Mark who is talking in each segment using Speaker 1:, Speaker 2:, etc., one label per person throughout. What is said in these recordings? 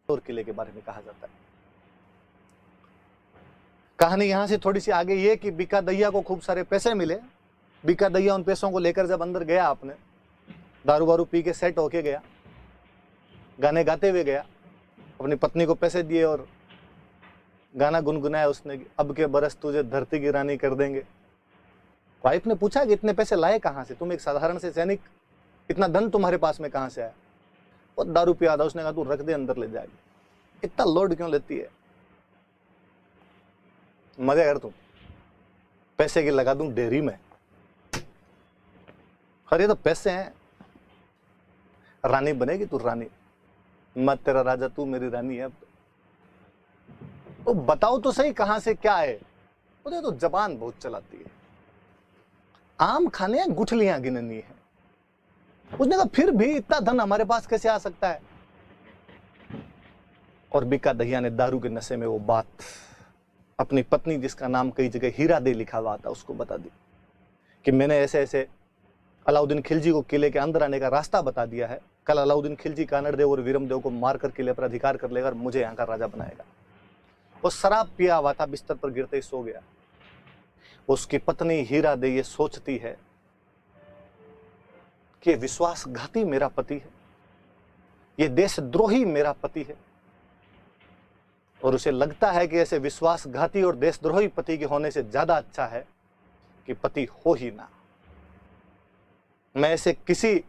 Speaker 1: और किले के बारे में कहा जाता है। कहानी यहां से थोड़ी सी आगे ये कि बीका दैया को खूब सारे पैसे मिले। बीका दैया उन पैसों को लेकर जब अंदर गया, अपने दारू वारू पी के सेट होके गया, गाने गाते हुए गया, अपनी पत्नी को पैसे दिए और गाना गुनगुनाया उसने, अब के बरस तुझे धरती की रानी कर देंगे। वाइफ ने पूछा कि इतने पैसे लाए कहां से, तुम एक साधारण से सैनिक, इतना धन तुम्हारे पास में कहां से आया? वो दारू पिया था। उसने कहा तू रख दे, अंदर ले जाएगी, इतना लोड क्यों लेती है, मजे कर तुम, पैसे की लगा दूं डेयरी में। अरे तो पैसे हैं, रानी बनेगी तू, रानी, मत तेरा राजा तू मेरी रानी है। अब तो बताओ तो सही कहां से क्या है। मुझे तो जबान बहुत चलाती है, आम खाने हैं, गुठलियां गिननी है। उसने कहा फिर भी इतना धन हमारे पास कैसे आ सकता है? और बीका दहिया ने दारू के नशे में वो बात अपनी पत्नी, जिसका नाम कई जगह हीरा दे लिखा हुआ था, उसको बता दी कि मैंने ऐसे ऐसे अलाउद्दीन खिलजी को किले के अंदर आने का रास्ता बता दिया है। कल अलाउद्दीन खिलजी कानड़देव और वीरमदेव को मारकर किले पर अधिकार कर लेगा और मुझे यहाँ का राजा बनाएगा। वो शराब पिया हुआ था, बिस्तर पर गिरते ही सो गया। उसकी पत्नी हीरा दे ये सोचती है कि विश्वासघाती मेरा पति है, ये देशद्रोही मेरा पति है, और उसे लगता है कि ऐसे विश्वासघाती और देशद्रोही पति के होने से ज्यादा अच्छा है कि पति हो ही ना। मैं ऐसे किसी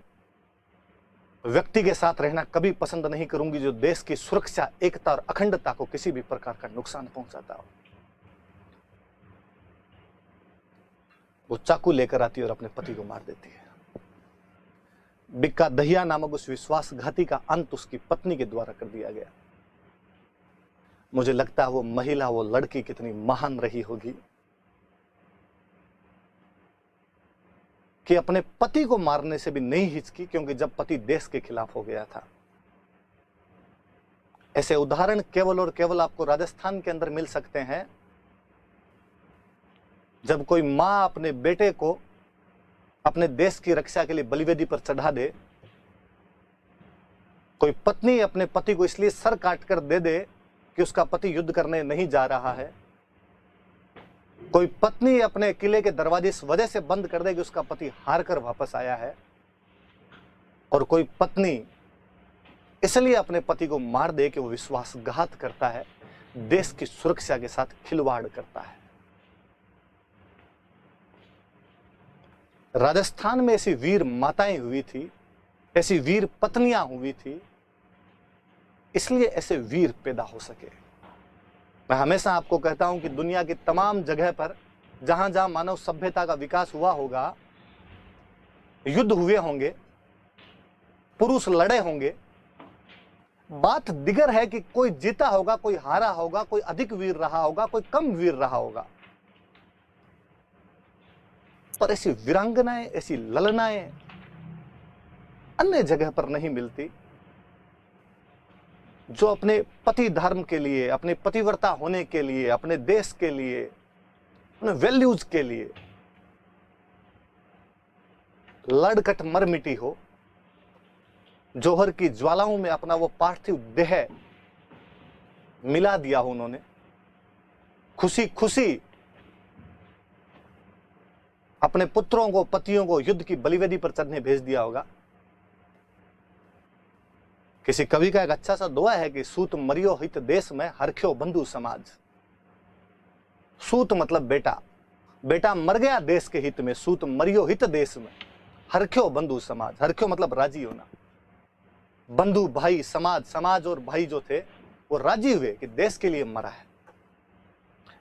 Speaker 1: व्यक्ति के साथ रहना कभी पसंद नहीं करूंगी जो देश की सुरक्षा, एकता और अखंडता को किसी भी प्रकार का नुकसान पहुंचाता हो। वो चाकू लेकर आती है और अपने पति को मार देती है। बीका दहिया नामक उस विश्वासघाती का अंत उसकी पत्नी के द्वारा कर दिया गया। मुझे लगता है वो महिला, वो लड़की कितनी महान रही होगी कि अपने पति को मारने से भी नहीं हिचकी, क्योंकि जब पति देश के खिलाफ हो गया था। ऐसे उदाहरण केवल और केवल आपको राजस्थान के अंदर मिल सकते हैं, जब कोई मां अपने बेटे को अपने देश की रक्षा के लिए बलिवेदी पर चढ़ा दे, कोई पत्नी अपने पति को इसलिए सर काट कर दे दे कि उसका पति युद्ध करने नहीं जा रहा है, कोई पत्नी अपने किले के दरवाजे इस वजह से बंद कर दे कि उसका पति हार कर वापस आया है, और कोई पत्नी इसलिए अपने पति को मार दे कि वो विश्वासघात करता है, देश की सुरक्षा के साथ खिलवाड़ करता है। राजस्थान में ऐसी वीर माताएं हुई थी, ऐसी वीर पत्नियां हुई थी, इसलिए ऐसे वीर पैदा हो सके। मैं हमेशा आपको कहता हूं कि दुनिया की तमाम जगह पर जहां जहां मानव सभ्यता का विकास हुआ होगा, युद्ध हुए होंगे, पुरुष लड़े होंगे, बात दिगर है कि कोई जीता होगा, कोई हारा होगा, कोई अधिक वीर रहा होगा, कोई कम वीर रहा होगा, पर ऐसी वीरांगनाएं, ऐसी ललनाएं अन्य जगह पर नहीं मिलती, जो अपने पति धर्म के लिए, अपने पतिव्रता होने के लिए, अपने देश के लिए, अपने वैल्यूज के लिए लड़कट मर मिटी हो। जौहर की ज्वालाओं में अपना वो पार्थिव देह मिला दिया हो उन्होंने, खुशी खुशी अपने पुत्रों को, पतियों को युद्ध की बलिवेदी पर चढ़ने भेज दिया होगा। किसी कवि का एक अच्छा सा दुआ है कि सूत मरियो हित देश में हरख्यो बंधु समाज। सूत मतलब बेटा, बेटा मर गया देश के हित में, सूत मरियो हित देश में, हरख्यो बंधु समाज। हरख्यो मतलब राजी होना, बंधु भाई, समाज, समाज और भाई जो थे वो राजी हुए कि देश के लिए मरा है।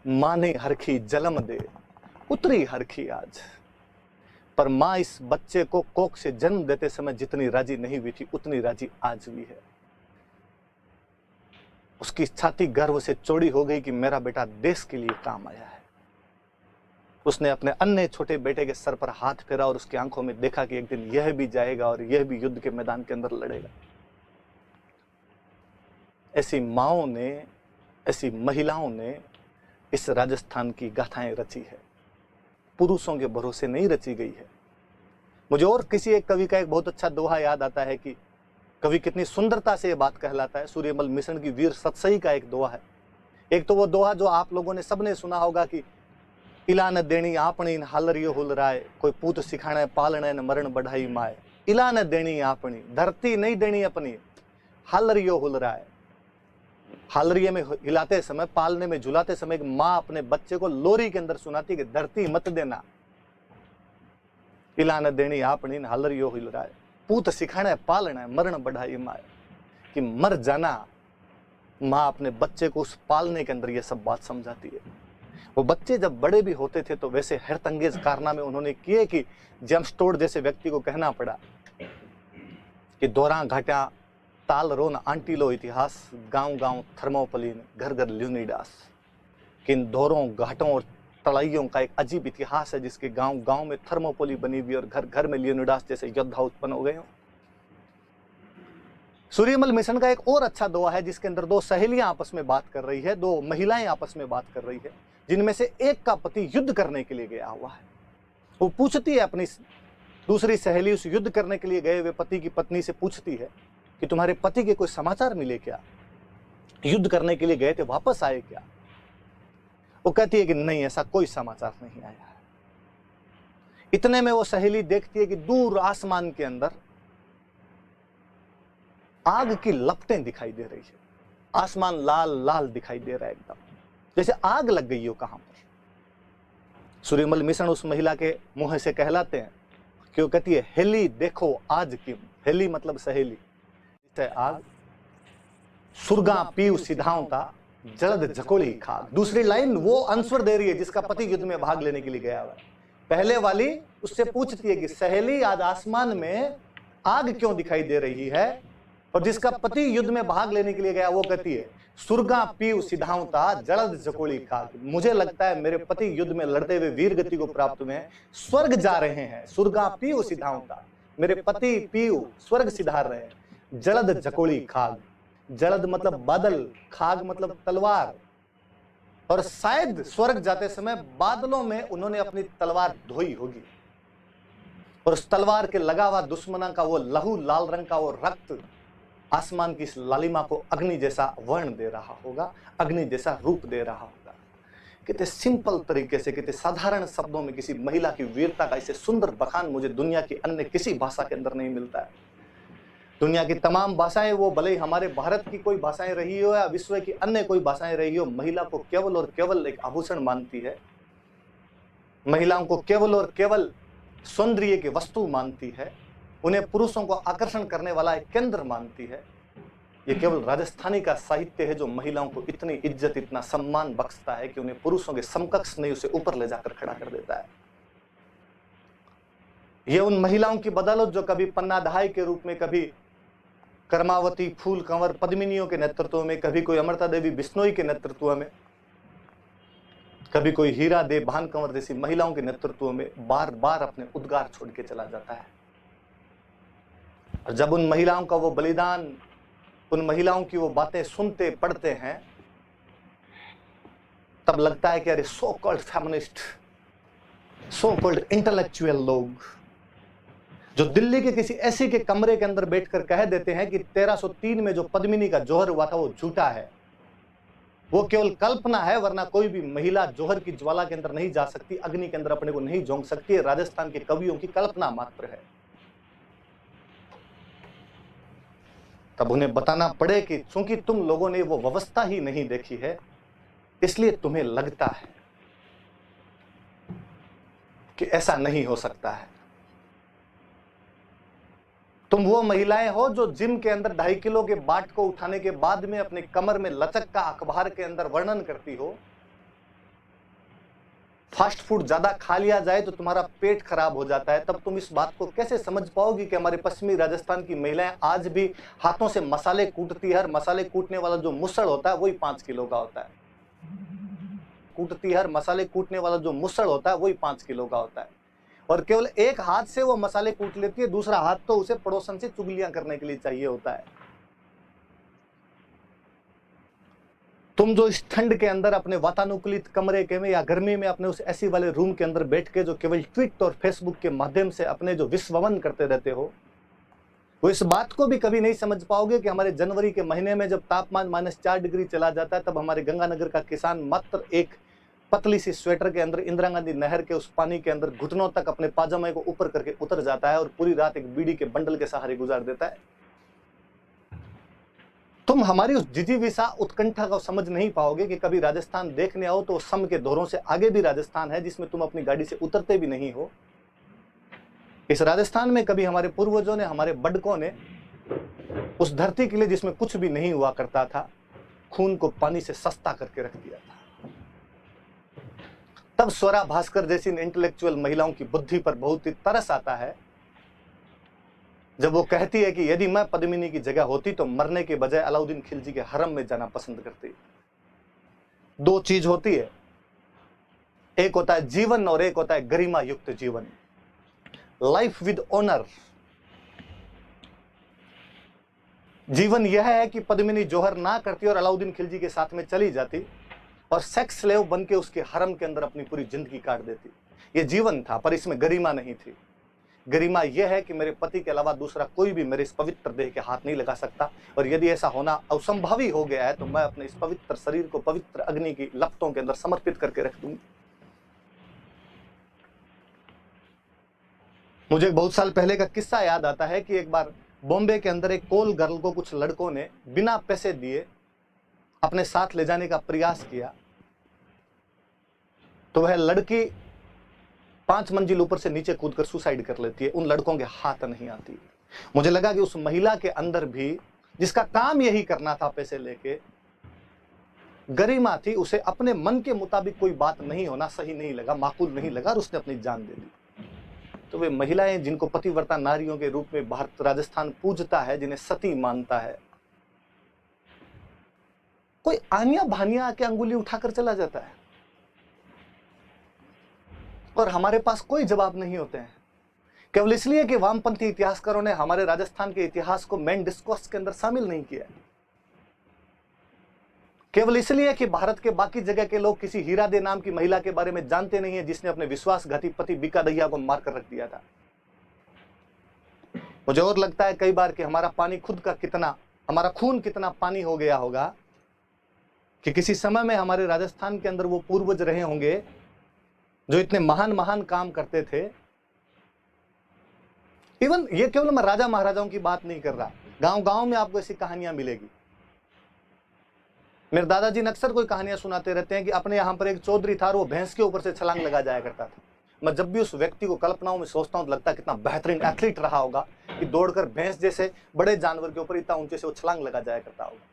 Speaker 1: माने हरखी जलम दे, उतरी हरखी आज। पर मां इस बच्चे को कोख से जन्म देते समय जितनी राजी नहीं हुई थी, उतनी राजी आज भी है। उसकी छाती गर्व से चौड़ी हो गई कि मेरा बेटा देश के लिए काम आया है। उसने अपने अन्य छोटे बेटे के सर पर हाथ फेरा और उसकी आंखों में देखा कि एक दिन यह भी जाएगा और यह भी युद्ध के मैदान के अंदर लड़ेगा। ऐसी माओं ने, ऐसी महिलाओं ने इस राजस्थान की गाथाएं रची है, पुरुषों के भरोसे नहीं रची गई है। मुझे और किसी एक कवि का एक बहुत अच्छा दोहा याद आता है कि कवि कितनी सुंदरता से ये बात कहलाता है। सूर्यमल मिशन की वीर सतसई का एक दोहा है। एक तो वो दोहा जो आप लोगों ने सबने सुना होगा कि इला न देनी आपनी न हालरियो हुल राय, कोई पूत सिखाने पालने न मरण बढ़ाई माए। इला न देनी आपनी, धरती नहीं देनी अपनी, हालरियो हुल राय। हालरिये में हिलाते समय, पालने में झुलाते समय एक माँ अपने बच्चे को लोरी के अंदर सुनाती है कि धरती मत देना। इला न देनी आपनी न हालरियो हुल राय, पूत सिखाने पालना मरण बढ़ाई माए। कि मर जाना, माँ अपने बच्चे को उस पालने के अंदर ये सब बात समझाती है। वो बच्चे जब बड़े भी होते थे तो वैसे हैरतअंगेज कारनामे उन्होंने किए कि जेम्स टोड जैसे व्यक्ति को कहना पड़ा कि दोरा घाटा ताल रोन आंटी लो इतिहास, गांव गांव थर्मोपलीन घर घर ल्यूनिडास। कि इन दोरों घाटों और तड़ाइयों का एक अजीब इतिहास है जिसके गांव गांव में थर्मोपोली बनी हुई और घर घर में लियोनिडास जैसे योद्धा उत्पन्न हो गए हों। सूर्यमल मिशन का एक और अच्छा दोहा है जिसके अंदर दो सहेलियां आपस में बात कर रही है, दो महिलाएं आपस में बात कर रही है, जिनमें से एक का पति युद्ध करने के लिए गया हुआ है। वो पूछती है अपनी दूसरी सहेली, उस युद्ध करने के लिए गए हुए पति की पत्नी से पूछती है कि तुम्हारे पति के कोई समाचार मिले क्या, युद्ध करने के लिए गए थे वापस आए क्या। वो कहती है कि नहीं, ऐसा कोई समाचार नहीं आया है। इतने में वो सहेली देखती है कि दूर आसमान के अंदर आग की लपटें दिखाई दे रही है। आसमान लाल लाल दिखाई दे रहा है, एकदम जैसे आग लग गई हो कहां पर। सूर्यमल मिशन उस महिला के मुंह से कहलाते हैं कि वो कहती है, हेली देखो आज की। हेली मतलब सहेली। आग सुरगा पीऊ सिधावता जलद झकोली खाग। दूसरी लाइन वो आंसर दे रही है जिसका पति युद्ध में भाग लेने के लिए गया हुआ है। पहले वाली उससे पूछती है कि सहेली आज आसमान में आग क्यों दिखाई दे रही है, और जिसका पति युद्ध में भाग लेने के लिए गया वो कहती है सुरगा पीऊ सिधावता जलद झकोली खाग। मुझे लगता है मेरे पति युद्ध में लड़ते हुए वीर गति को प्राप्त हुए हैं, स्वर्ग जा रहे हैं। सुरगा पीऊ सिधावता, मेरे पति पीऊ स्वर्ग सिधार रहे हैं। जलद झकोली खाग, जलद मतलब बादल, खाग मतलब तलवार। और शायद स्वर्ग जाते समय बादलों में उन्होंने अपनी तलवार धोई होगी और उस तलवार के लगा हुआ दुश्मना का वो लहू लाल रंग का वो रक्त आसमान की इस लालिमा को अग्नि जैसा वर्ण दे रहा होगा, अग्नि जैसा रूप दे रहा होगा। कितने सिंपल तरीके से, कितने साधारण शब्दों में किसी महिला की वीरता का इसे सुंदर बखान मुझे दुनिया की अन्य किसी भाषा के अंदर नहीं मिलता है। दुनिया की तमाम भाषाएं, वो भले ही हमारे भारत की कोई भाषाएं रही हो या विश्व की अन्य कोई भाषाएं रही हो, महिला को केवल और केवल एक आभूषण मानती है, महिलाओं को केवल और केवल सौंदर्य की वस्तु मानती है, उन्हें पुरुषों को आकर्षण करने वाला एक केंद्र मानती है। ये केवल राजस्थानी का साहित्य है जो महिलाओं को इतनी इज्जत, इतना सम्मान बख्शता है कि उन्हें पुरुषों के समकक्ष नहीं, उसे ऊपर ले जाकर खड़ा कर देता है। ये उन महिलाओं की बदौलत जो कभी पन्नाधाय के रूप में, कभी कर्मावती, फूल कंवर, पद्मिनियों के नेतृत्व में, कभी कोई अमृता देवी बिश्नोई के नेतृत्व में, कभी कोई हीरा देव भान कंवर जैसी महिलाओं के नेतृत्व में बार बार अपने उद्गार छोड़ के चला जाता है। और जब उन महिलाओं का वो बलिदान, उन महिलाओं की वो बातें सुनते पढ़ते हैं, तब लगता है कि अरे so called feminist, so called intellectual लोग जो दिल्ली के किसी ऐसी के कमरे के अंदर बैठकर कह देते हैं कि 1303 में जो पद्मिनी का जौहर हुआ था वो झूठा है, वो केवल कल्पना है, वरना कोई भी महिला जौहर की ज्वाला के अंदर नहीं जा सकती, अग्नि के अंदर अपने को नहीं झोंक सकती है, राजस्थान के कवियों की कल्पना मात्र है। तब उन्हें बताना पड़े कि चूंकि तुम लोगों ने वो व्यवस्था ही नहीं देखी है, इसलिए तुम्हें लगता है कि ऐसा नहीं हो सकता है। तुम वो महिलाएं हो जो जिम के अंदर 2.5 किलो के बाट को उठाने के बाद में अपने कमर में लचक का अखबार के अंदर वर्णन करती हो। फास्ट फूड ज्यादा खा लिया जाए तो तुम्हारा पेट खराब हो जाता है, तब तुम इस बात को कैसे समझ पाओगी कि हमारे पश्चिमी राजस्थान की महिलाएं आज भी हाथों से मसाले कूटती है। मसाले कूटने वाला जो मुसड़ होता है वही 5 किलो का होता है। कूटती है, मसाले कूटने वाला जो मुसड़ होता है वही 5 किलो का होता है, और केवल एक हाथ से वो मसाले कूट लेती है, दूसरा हाथ तो उसे पड़ोसन से चुगलियां करने के लिए चाहिए होता है। तुम जो इस ठंड के अंदर अपने वातानुकूलित कमरे के में या गर्मी में अपने उस एसी वाले रूम के अंदर बैठ के जो केवल ट्वीट और फेसबुक के माध्यम से अपने जो विश्ववन करते रहते हो, वो इस बात को भी कभी नहीं समझ पाओगे कि हमारे जनवरी के महीने में जब तापमान -4 डिग्री चला जाता है, तब हमारे गंगानगर का किसान मात्र एक पतली सी स्वेटर के अंदर इंदिरा गांधी नहर के उस पानी के अंदर घुटनों तक अपने पाजामे को ऊपर करके उतर जाता है और पूरी रात एक बीड़ी के बंडल के सहारे गुजार देता है। तुम हमारी उस जिजीविषा उत्कंठा को समझ नहीं पाओगे कि कभी राजस्थान देखने आओ तो सम के दौरों से आगे भी राजस्थान है, जिसमें तुम अपनी गाड़ी से उतरते भी नहीं हो। इस राजस्थान में कभी हमारे पूर्वजों ने, हमारे बड़कों ने उस धरती के लिए जिसमें कुछ भी नहीं हुआ करता था, खून को पानी से सस्ता करके रख दिया था। तब स्वरा भास्कर जैसी इंटेलेक्चुअल महिलाओं की बुद्धि पर बहुत ही तरस आता है जब वो कहती है कि यदि मैं पद्मिनी की जगह होती तो मरने के बजाय अलाउद्दीन खिलजी के हरम में जाना पसंद करती। दो चीज होती है, एक होता है जीवन और एक होता है गरिमा युक्त जीवन, लाइफ विद ऑनर। जीवन यह है कि पद्मिनी जौहर ना करती और अलाउद्दीन खिलजी के साथ में चली जाती और सेक्स स्लेव बन के उसके हरम के अंदर अपनी पूरी जिंदगी काट देती। यह जीवन था, पर इसमें गरिमा नहीं थी। गरिमा यह है कि मेरे पति के अलावा दूसरा कोई भी मेरे इस पवित्र देह के हाथ नहीं लगा सकता, और यदि ऐसा होना असंभवी हो गया है तो मैं अपने इस पवित्र शरीर को पवित्र अग्नि की लपटों के अंदर समर्पित करके रख दूंगी। मुझे बहुत साल पहले का किस्सा याद आता है कि एक बार बॉम्बे के अंदर एक कोल गर्ल को कुछ लड़कों ने बिना पैसे दिए अपने साथ ले जाने का प्रयास किया, तो वह लड़की 5 मंजिल ऊपर से नीचे कूदकर सुसाइड कर लेती है। उन लड़कों के हाथ नहीं आती। मुझे लगा कि उस महिला के अंदर भी, जिसका काम यही करना था पैसे लेके, गरिमा थी। उसे अपने मन के मुताबिक कोई बात नहीं होना सही नहीं लगा, माकूल नहीं लगा, और उसने अपनी जान दे दी। तो वे महिलाएं जिनको पतिव्रता नारियों के रूप में भारत राजस्थान पूजता है, जिन्हें सती मानता है, कोई आनिया भानिया आके अंगुली उठाकर चला जाता है और हमारे पास कोई जवाब नहीं होते हैं, केवल इसलिए कि वामपंथी इतिहासकारों ने हमारे राजस्थान के इतिहास को मेन डिस्कोर्स के अंदर शामिल नहीं किया, केवल इसलिए कि भारत के बाकी जगह के लोग किसी हीरा दे नाम की महिला के बारे में जानते नहीं है, जिसने अपने विश्वासघाती पति बीका दहिया को मारकर रख दिया था। मुझे और लगता है कई बार कि हमारा पानी खुद का कितना, हमारा खून कितना पानी हो गया होगा कि किसी समय में हमारे राजस्थान के अंदर वो पूर्वज रहे होंगे जो इतने महान महान काम करते थे। इवन ये केवल मैं राजा महाराजाओं की बात नहीं कर रहा, गांव गांव में आपको ऐसी कहानियां मिलेगी। मेरे दादाजी ने अक्सर कोई कहानियां सुनाते रहते हैं कि अपने यहां पर एक चौधरी था और वो भैंस के ऊपर से छलांग लगा जाया करता था। मैं जब भी उस व्यक्ति को कल्पनाओं में सोचता हूं तो लगता है कितना बेहतरीन एथलीट रहा होगा कि दौड़कर भैंस जैसे बड़े जानवर के ऊपर इतना ऊंचे से वो छलांग लगा जाया करता होगा।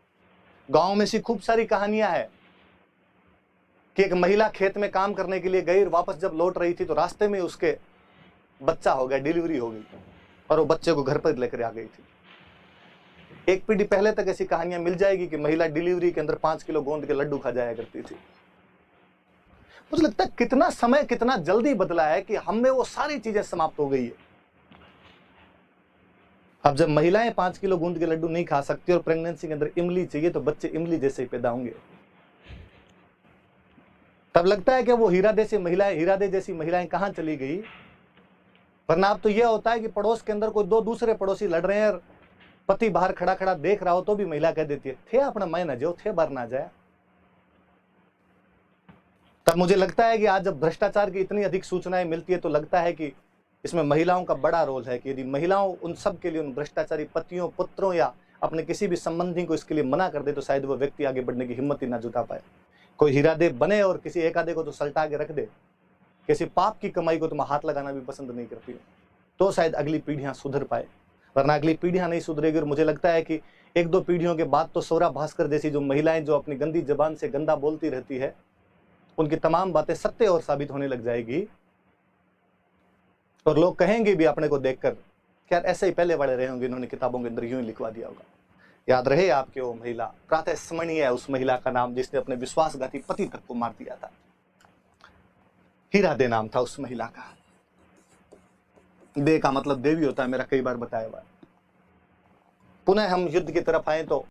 Speaker 1: गांव में ऐसी खूब सारी कहानियां हैं कि एक महिला खेत में काम करने के लिए गई और वापस जब लौट रही थी तो रास्ते में उसके बच्चा हो गया, डिलीवरी हो गई और वो बच्चे को घर पर लेकर आ गई थी। एक पीढ़ी पहले तक ऐसी कहानियां मिल जाएगी कि महिला डिलीवरी के अंदर 5 किलो गोंद के लड्डू खा जाया करती थी। मुझे लगता है कितना समय कितना जल्दी बदला है कि हम में वो सारी चीजें समाप्त हो गई है। अब जब महिलाएं 5 किलो गोंद के लड्डू नहीं खा सकती और प्रेगनेंसी के अंदर इमली चाहिए तो बच्चे इमली जैसे ही पैदा होंगे। तब लगता है कि वो हीरादे जैसी महिलाएं कहां चली गई। वरना अब तो यह होता है कि पड़ोस के अंदर कोई दो दूसरे पड़ोसी लड़ रहे हैं और पति बाहर खड़ा खड़ा देख रहा हो तो भी महिला कह देती है थे अपना मैं ना जाओ, थे बार ना जाए। तब मुझे लगता है कि आज जब भ्रष्टाचार की इतनी अधिक सूचनाएं मिलती है तो लगता है कि इसमें महिलाओं का बड़ा रोल है कि यदि महिलाओं उन सब के लिए, उन भ्रष्टाचारी पतियों, पुत्रों या अपने किसी भी संबंधी को इसके लिए मना कर दे तो शायद वो व्यक्ति आगे बढ़ने की हिम्मत ही ना जुटा पाए। कोई हीरादे बने और किसी एक आधे को तो सल्टा के रख दे, किसी पाप की कमाई को तुम हाथ लगाना भी पसंद नहीं करती हो, तो शायद अगली पीढ़ियां सुधर पाए। वरना अगली पीढ़ियां नहीं सुधरेगी। और मुझे लगता है कि 1-2 पीढ़ियों के बाद तो स्वरा भास्कर जैसी जो महिलाएं जो अपनी गंदी जबान से गंदा बोलती रहती है, उनकी तमाम बातें सत्य और साबित होने लग जाएगी और लोग कहेंगे भी अपने को देखकर कि यार ऐसे ही पहले बड़े रहे होंगे, इन्होंने किताबों के अंदर यूं ही लिखवा दिया होगा। याद रहे आपके वो महिला, प्रातः स्मरणीय है उस महिला का नाम जिसने अपने विश्वासघाती पति तक को मार दिया था। हीरादे नाम था उस महिला का। दे का मतलब देवी होता है, मेरा कई बार बताया हुआ। पुनः हम युद्ध की तरफ आए तो